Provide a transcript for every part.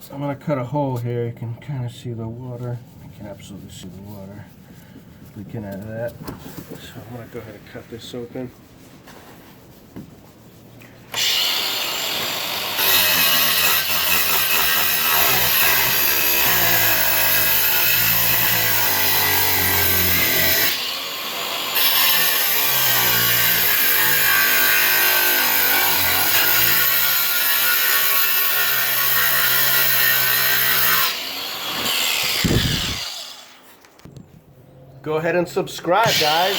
I'm going to cut a hole here. You can kind of see the water. You can absolutely see the water leaking out of that. So I'm going to go ahead and cut this open. Go ahead and subscribe, guys.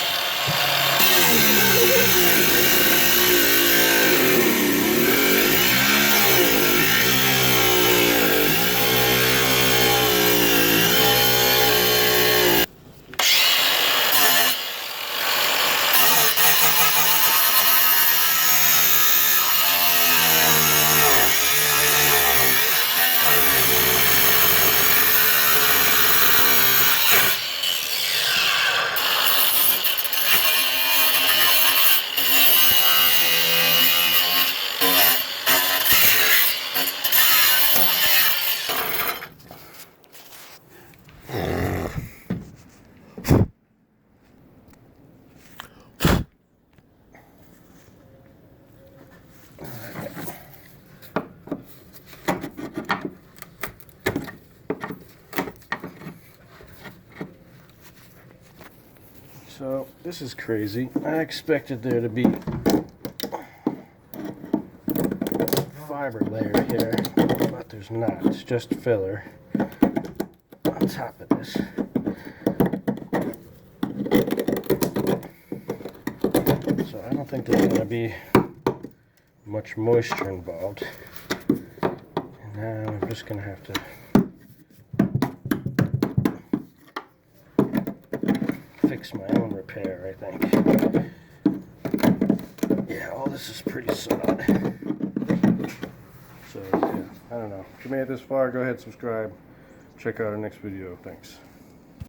So this is crazy. I expected there to be fiber layer here, but there's not. It's just filler on top of this. So I don't think there's going to be much moisture involved. And now I'm just going to have to fix my own repair, I think. Yeah, all this is pretty solid. So, yeah, I don't know. If you made it this far, go ahead and subscribe. Check out our next video. Thanks.